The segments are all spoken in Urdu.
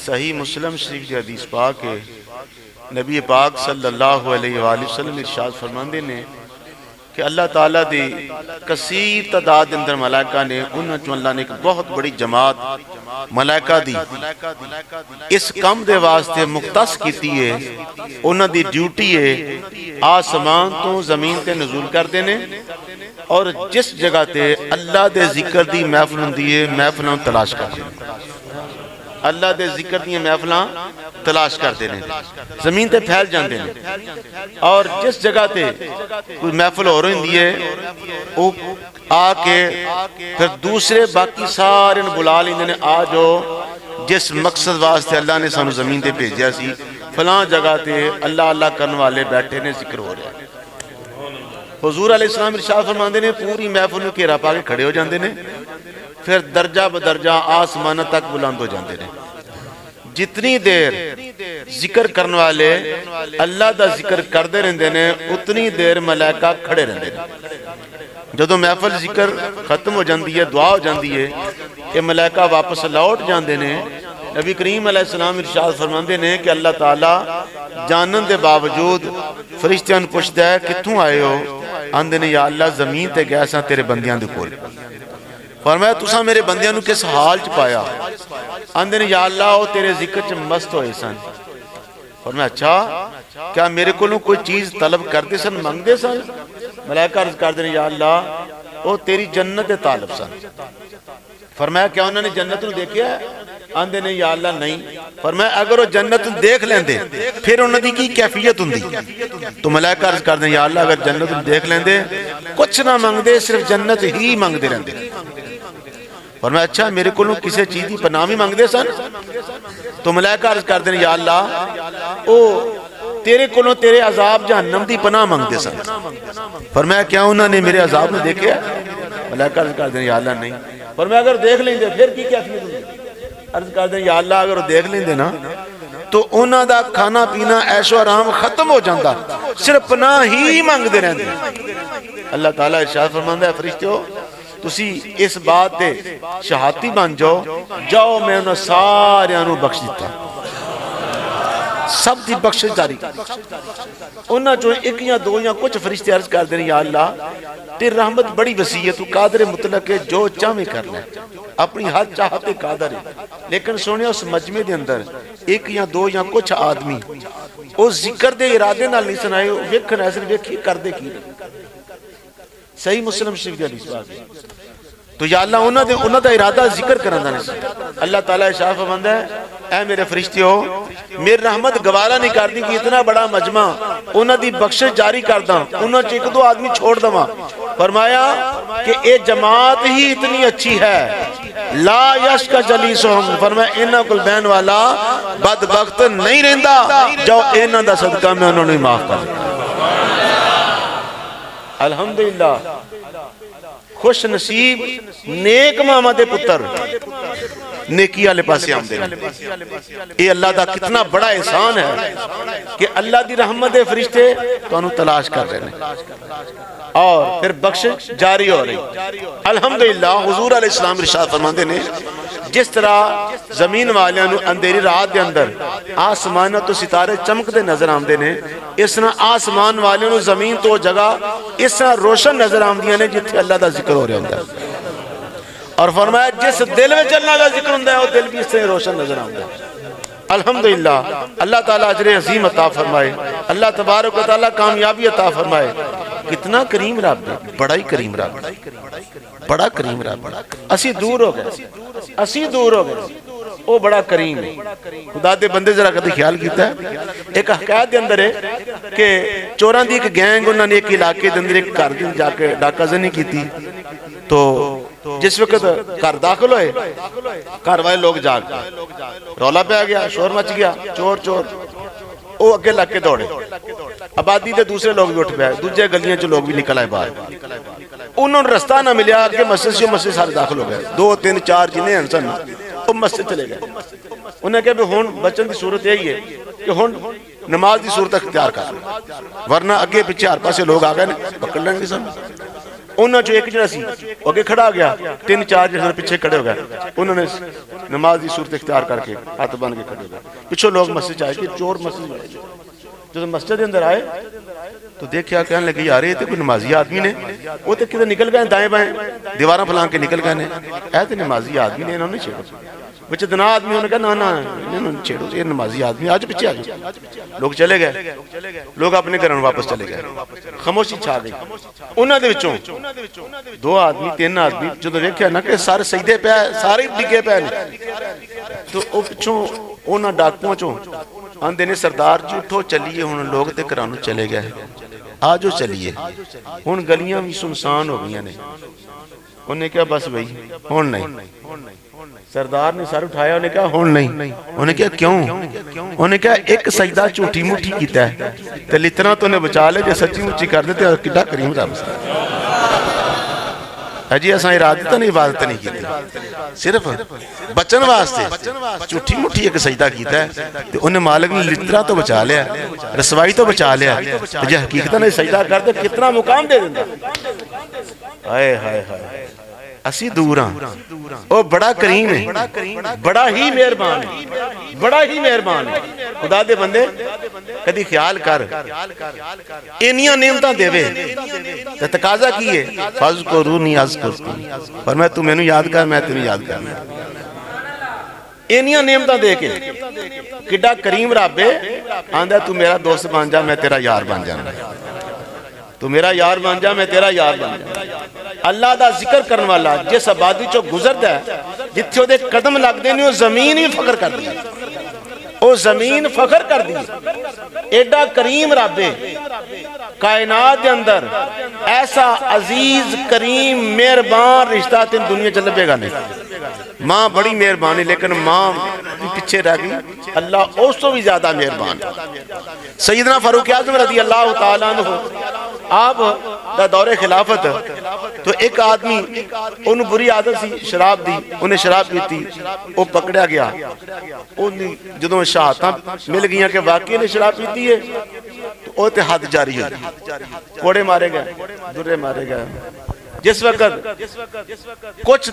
صحیح مسلم شریف کی حدیث پاک ہے، نبی پاک صلی اللہ علیہ وآلہ وسلم ارشاد فرماندے نے کہ اللہ تعالیٰ دی کثیر تعداد اندر ملائکہ نے انہوں چوں اللہ نے ایک بہت بڑی جماعت ملائکہ دی اس کم دے واسطے مختص کیتی ہے، انہوں دی ڈیوٹی ہے آسمان تو زمین تے نزول کر دینے اور جس جگہ تے اللہ دے ذکر دی محفل ہوندی ہے محفلوں تلاش کر دینے، اللہ دے ذکر دی محفلاں تلاش کر دینے، زمین تے پھیل جان دینے، اور جس جگہ تے کوئی محفل ہو رہی ہے وہ آ کے پھر دوسرے باقی سارے بلا لیندے نے، آ جو جس مقصد واسطے اللہ نے سانو زمین تے بھیجیا سی فلاں جگہ تے اللہ اللہ کرنے والے بیٹھے نے، ذکر ہو رہے ہیں۔ حضور علیہ السلام ارشاد فرماندے نے پوری محفل نوں گھیرا پا کے کھڑے ہو جاندے نے، پھر درجہ بدرجہ آسمان تک بلند ہو جاندے نے۔ جتنی دیر ذکر کرنے والے اللہ دا ذکر کردے رہندے نے اتنی دیر ملائکہ کھڑے رہندے نے۔ جدوں محفل ذکر ختم ہو جاندی ہے، دعا ہو جاندی ہے کہ ملائکہ واپس لوٹ جاندے نے، نبی کریم علیہ السلام ارشاد فرماندے نے کہ اللہ تعالیٰ جانن دے باوجود فرشتیاں نوں پوچھدا ہے کتھوں آئے ہو؟ آندے نے یا اللہ زمین تے گئے ساں تیرے بندیاں دے کول۔ فرمایا تساں میرے بندیاں نوں کس حال چ پایا؟ آندے نے یا اللہ وہ تیرے ذکر چ مست ہوئے سن۔ فرمایا اچھا کیا میرے کولوں کوئی چیز طلب کردے سن، منگدے سن؟ ملائکہ عرض کردے نے یا اللہ وہ تیری جنت دے طالب سن۔ فرمایا کیا انہوں نے جنت نوں دیکھیا ہے؟ آندے نے یا اللہ نہیں۔ فرمایا اگر وہ جنت دیکھ لیندے پھر انہوں دی کی کیفیت ہوندی؟ تو ملائکہ عرض کردے یا اللہ اگر جنت دیکھ لیندے کچھ نہ منگدے صرف جنت ہی منگدے رہندے۔ فرمایا اچھا میرے کولوں کسی چیز دی پناہ بھی منگدے سن؟ تو ملائکہ عرض کردے نے یا اللہ او تیرے کولوں تیرے عذاب جہنم دی پناہ منگدے سن۔ فرمایا کیا انہوں نے میرے عذاب میں دیکھے؟ ملائکہ عرض کردے نے یا اللہ نہیں۔ فرمایا اگر دیکھ لیندے پھر کی کیفیت ہوندی؟ عرض کردے یا اللہ اگر وہ دیکھ لیندے نا تو انہاں دا کھانا پینا عیش و آرام ختم ہو جاندا، صرف پناہ ہی منگدے رہندے۔ اللہ تعالیٰ ارشاد فرماندا ہے فرشتو تسی اس بات دے شہادتی بن جاؤ میں انہاں ساریاں نوں بخش دیتا، سب دی بخش جاری۔ انہاں جو ایک یا دو یا کچھ فرشتے عرض کر دیں یا اللہ تیری رحمت بڑی وسیع ہے، تو قادر مطلق ہے جو چاہے کرنا ہے، اپنی ہر چاہت قادر ہے۔ لیکن سونے اس مجمع دے اندر ایک یا دو یا کچھ آدمی اس ذکر دے ارادے نال نہیں سنائے، ویکھن ایسے ویکھی کردے کی صحیح مسلم شریف دی حدیث پاک ہے۔ تو یا اللہ انہاں دا ارادہ ذکر کرنا نہیں۔ اللہ تعالیٰ ارشاد فرماندا ہے اے میرے فرشتیو میری رحمت گوارا نہیں کردی کہ اتنا بڑا مجمع انہاں دی بخشش جاری کرداں، انہاں چ ایک دو آدمی چھوڑ دواں۔ فرمایا کہ اے جماعت ہی اتنی اچھی ہے لا یشک جلیسہم، فرمایا انہاں کول بہن والا بدبخت نہیں رہندا، جو انہاں دا صدقہ میں انہوں نے معاف کر دیا۔ الحمدللہ خوش نصیب نیک ماما دے پتر نیکی والے پاسے آمدے ہیں۔ یہ اللہ دا کتنا بڑا احسان ہے کہ اللہ دی رحمت دے فرشتے تو انہوں تلاش کر رہے ہیں اور پھر بخشش جاری ہو رہی۔ الحمدللہ حضور علیہ السلام ارشاد فرماندے نے جس طرح زمین والیاں نوں اندھیری رات دے اندر آسمان تو ستارے چمکدے نظر آمدے نے، اس طرح آسمان والیاں نوں زمین تو جگہ اس طرح روشن نظر آمدیاں نے جتھے اللہ دا ذکر ہو رہا ہوندا ہے۔ اور فرمایا جس دل میں چلنا کا ذکر ہوندا ہے وہ دل بھی اس سے روشن نظر آتا ہے۔ الحمدللہ اللہ تعالیٰ اجر عظیم عطا فرمائے، اللہ تبارک و تعالیٰ کامیابی عطا فرمائے۔ کتنا کریم رب ہے، بڑا ہی کریم رب، بڑا کریم رب۔ اسی دور ہو گئے، وہ بڑا کریم ہے۔ خدا دے بندے ذرا کدی خیال کیتا ہے ایک حکایت دے اندر ہے کہ چوراں دی ایک گینگ انہوں نے ایک علاقے دے اندر ایک گھر دے جا کے ڈاکہ زنی کی تو جس وقت گھر داخل ہوئے گھر والے لوگ جاگ رولا پہ آ گیا، شور مچ گیا، چور چور، وہ اگے لگ کے دوڑے، آبادی دے دوسرے لوگ بھی اٹھ پہ، دوسرے گلیاں چ لوگ بھی نکل آئے باہر، انہوں نے رستہ نہ ملیا کہ مسجد سے مسجد سارے داخل ہو گئے، 2 3 4 جنہیں انسان وہ مسجد چلے گئے۔ انہیں کہا کہ ہون بچن دی صورت یہی ہے کہ ہون نماز دی صورت اختیار کر، ورنہ اگے پیچھے ہر پاسے لوگ آ گئے پکڑ لیں گے سب۔ انہوں جو ایک جڑا سی اگے کھڑا گیا، 3-4 جڑے پیچھے کھڑے ہو گئے، انہوں نے نماز دی صورت اختیار کر کے ہاتھ بن کے کھڑے ہو گئے. پچھو لوگ مسجد آئے کہ چور مسجد آئے. جب مسجد کے اندر آئے تو دیکھیا کہنے لگے یار یہ تو کوئی نمازی آدمی نے، وہ تو کدھر نکل گئے دائیں بائیں دیوارہ پھلان کے نکل گئے، اے تو نمازی آدمی نے، انہوں نے چھیڑو. بچے دنا آدمی انہوں نے کہا نا انہوں نے چھیڑو، یہ نمازی آدمی، آج پیچھے آجو. لوگ چلے گئے، لوگ اپنے گھروں واپس چلے گئے، خاموشی چھا گئی. انہوں نے وچوں 2 آدمی 3 آدمی جو دیکھیا نا کہ سارے سجدے پہ سارے ڈگے پہ، تو وہ پچھوں انہاں ڈاکوؤں چوں آندے نے سردار جی اٹھو چلیے ہن لوگ تے کرانو چلے گئے، آجو چلیے. ہن گلیاں بھی سنسان ہو گئی نے. انہوں نے کہا بس بھائی ہن نہیں. سردار نے سر اٹھایا، انہوں نے کہا ہن نہیں. انہوں نے کہا کیوں؟ انہوں نے کہا ایک سجدہ جھوٹی موٹھی کیتا ہے تے لتنا تو نے بچا لے، جے سچی مچی کر دیتے اور کڈا کریم رب سے. جی اساں ارادتاً عبادت نہیں کیتی، صرف بچن واسطے جھوٹی موٹھی ایک سجدہ کیتا ہے تے انہیں مالک نے لترا تو بچا لیا، رسوائی تو بچا لیا. جے حقیقتاً سجدہ کر دے کتنا مقام دے دیندا. ہائے ہائے ہائے اسی دور ہاں، وہ بڑا کریم ہے، بڑا ہی مہربان ہے، بڑا ہی مہربان ہے. خدا دے بندے کدی خیال کر اینیاں نعمتاں دے وے تے تقاضا کی ہے فَاذْكُرُونِی اذْکُرکم، فرمایا تو مینوں یاد کر میں تینوں یاد کرنا. اینیاں نعمتاں دے کے کڈا کریم رب ہے. آندا تو میرا دوست بن جا میں تیرا یار بن جانا، تو میرا یار بن جا میں تیرا یار بن جا. اللہ دا ذکر کرن والا جس آبادی چو گزردا ہے جتھے او دے قدم لگدے نے، او زمین بھی فخر کر دی، او زمین فخر کر دی. ایڈا کریم رب ہے کائنات دے اندر، ایسا عزیز کریم مہربان رشتہ تین دنیا چل پے گا نہیں. ماں بڑی مہربانی لیکن ماں پیچھے رہ گئی، اللہ اس تو بھی زیادہ مہربان. سیدنا فاروق اعظم رضی اللہ تعالیٰ عنہ آپ دا دور خلافت، تو ایک آدمی انہوں بری عادت سی شراب دی، انہیں شراب پیتی، وہ پکڑیا گیا. جدوں شہادتاں مل گئیاں کہ واقعی نے شراب پیتی ہے تو وہ تے حد جاری ہوئی، کوڑے مارے گئے، درے مارے گئے. جس وقت کچھ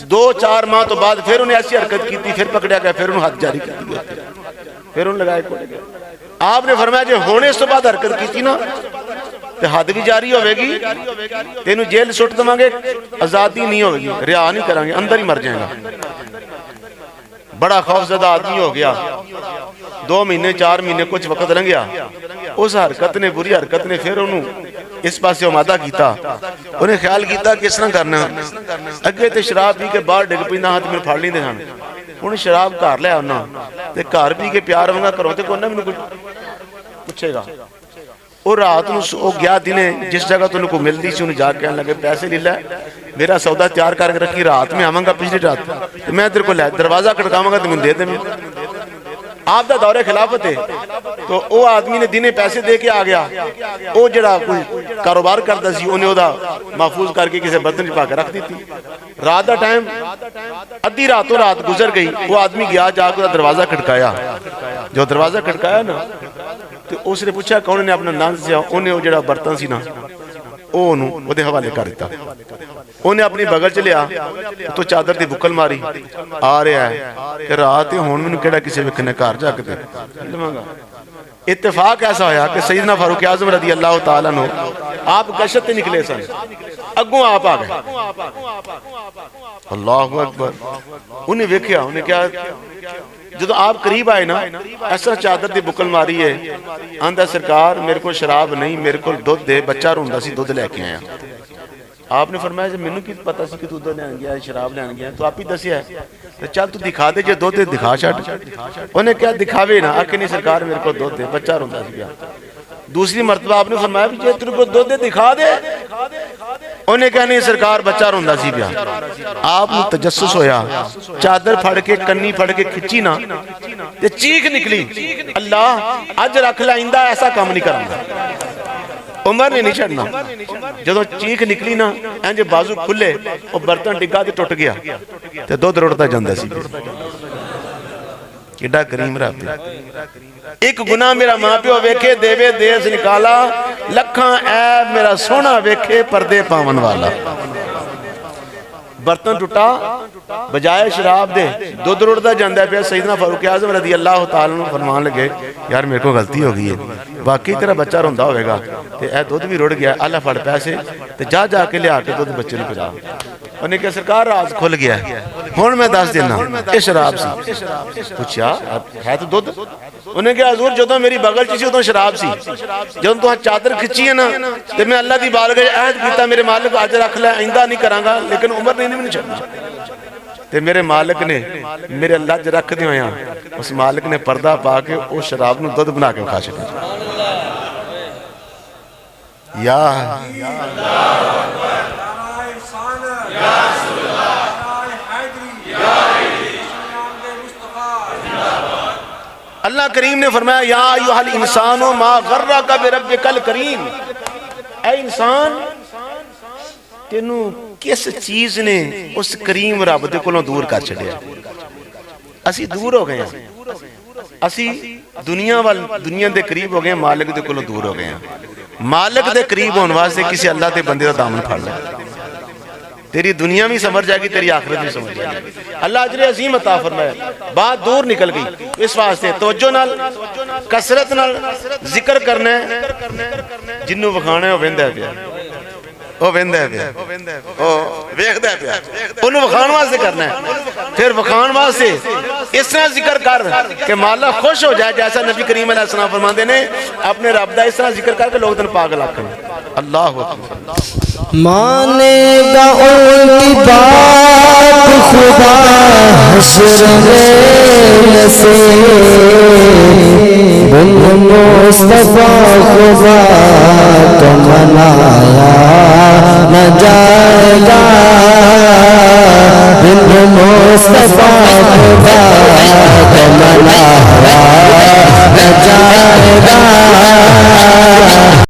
2-4 ماہ تو بعد پھر انہیں ایسی حرکت کی تھی، پھر پکڑیا گیا، پھر انہیں حد جاری کر دیا، پھر انہیں لگائے کوڑے گئے. آپ نے فرمایا جو ہونے اس تو بعد حرکت کی تھی نا تو حد بھی جاری ہوئے گی، تینوں جیل سٹ دوں گے، آزادی نہیں ہوئے گی، رہا نہیں کریں گے، اندر ہی مر جائیں گا. بڑا خوف زدہ آدمی ہو گیا. 2 مہینے 4 مہینے کچھ وقت لنگیا، اس حرکت نے بری حرکت نے پھر انہوں اس پاس سے امادہ کیتا. انہیں خیال کیتا کہ اس طرح کرنا اگے تے شراب پی کے باہر ڈگ پیندہ ہاتھ میں پھاڑ لیندے سن. انہیں شراب گھر لیا انہاں تے گھر پی کے پیار ونگا کرو تے کوئی نہ کچھ پوچھے گا. اور رات نو گیا دنے جس جگہ تو انہوں کو مل دی سی، انہیں جا کے کہنے لگے پیسے لے لے میرا سودا تیار کر کے رکھی، رات میں آواں گا پچھلی رات میں تیرے کو لے دروازہ کھڑکاواں گا تو میں دے دے. آپ دا دور خلافت ہے تو وہ آدمی نے دنے پیسے دے کے آ گیا. وہ جڑا کوئی کاروبار کرتا سی انہیں وہ دا محفوظ کر کے کسی برتن چھپا کے رکھ دی تھی. رات دا ٹائم ادھی راتوں رات گزر گئی. وہ آدمی گیا جا کے دروازہ کھڑکایا. جو دروازہ کھڑکایا نا تو اس نے پوچھا کون نے اپنا نام دسیا. انہیں وہ جڑا برتن سی نا وہ دے حوالے کر دیتا. انہیں اپنی بغل چ لیا تو چادر دی بکل ماری آ رہا ہے کہ رات ہون میں کیڑا کسی وکھنے گھر جا کے دے. اتفاق ایسا ہویا کہ سیدنا فاروق اعظم رضی اللہ تعالیٰ عنہ آپ گشت نکلے سن، اگوں آپ آ گئے. اللہ اکبر. انہیں ویکھیا، انہیں کیا جدو آپ قریب آئے نا ایسا چادر دی بکل ماری ہے. آندہ سرکار میرے کو شراب نہیں، میرے کو دودھ دے، بچہ روندہ سی دودھ لے کے آیا. آپ نے فرمایا جب میں نے کی پتا سی کہ تو دودھ لین گیا ہے، شراب لین گیا ہے، تو آپ ہی دسیا ہے چل تو دکھا دے جے دودھ دکھا چھٹ. انہیں کیا دکھاوے نا آکے نہیں سرکار میرے کو دودھ دے، بچہ روندہ سی گیا. دوسری مرتبہ آپ نے فرمایا جے تیرے کو دودھ دکھا دے. انہیں کہا نہیں سرکار بچہ روندہ سی گیا. آپ نے تجسس ہویا، چادر پھڑ کے کنی پھڑ کے کھچی نا تے چیخ نکلی اللہ اج رکھ لائندہ ایسا کام نہیں کرنا. عمر نے نہیں چھڑنا. جدو چیخ نکلی نا انجے بازو کھلے وہ برتن ڈگا تے ٹوٹ گیا تے دودھ روڑتا جاندہ سی. کیڈا کریم رب ہے۔ ایک گناہ میرا ماں پیو ویکھے دیوے دیس نکالا، لکھاں عیب میرا سونا ویکھے پردے پاون والا۔ برتن ٹوٹا بجائے شراب دے دودھ رڑدا جاندا پیا، سیدنا فاروق اعظم رضی اللہ تعالیٰ عنہ فرمان لگے یار میرے کو غلطی ہو گئی ہے، واقعی تیرا بچہ روندا ہوئے گا تے اے دودھ بھی رڑ گیا، اللہ پھڑ پیسے تے جا کے لیا کے دودھ بچے نوں پلا۔ انہیں کہا سرکار راز کھل گیا ہے، ہن میں دس دینا اے شراب سی۔ پوچھا ہے تو دودھ؟ انہیں کہا حضور جدوں میری بغل چ سی ادوں شراب سی، جدوں تو چادر کھچی ہے نا تے میں اللہ دی بارگاہ عہد کیتا میرے مالک اج رکھ لے آئندہ نہیں کراں گا، لیکن عمر نہیں نہیں چھڈنا۔ تے میرے مالک نے میرے اللہ ج رکھ دے ہویا اس مالک نے پردہ پا کے او شراب نو دودھ بنا کے کھا چھڈیا۔ یا اللہ کریم نے فرمایا یا ایھا الانسان ما غرک بربک الکریم، اے انسان تینوں کس چیز نے اس کریم رب دے کولوں دور کر چھڈیا؟ اسی دور ہو گئے ہیں، اسی دنیا دے قریب ہو گئے ہیں، مالک دے کولوں دور ہو گئے ہیں۔ مالک دے قریب ہون واسطے کسی اللہ دے بندے دا دامن پھڑ لے، تیری دنیا بھی سمجھ جائے گی، تیری آخرت بھی سمجھ جائے گی۔ اللہ اجر عظیم عطا فرمائے، بات دور نکل گئی، اس واسطے توجہ نال کثرت نال ذکر کرنا ہے، جنوں وکھانا ہے وہ ویندا پیا، وہ ویندا پیا، وہ ویکھدا پیا، اونوں وکھان واسطے کرنا ہے، پھر وکھان واسطے اس طرح ذکر کر کہ مولا خوش ہو جائے، جیسا نبی کریم علیہ السلام فرماندے نے اپنے رب دا اس طرح ذکر کر کے لوگ تن پاگل آکھن۔ اللہ اکبر۔ مانے گا ان کی بات خدا حشر میں نصیب، بن مصطفیٰ خدا تو منایا نہ جائے گا، بن مصطفیٰ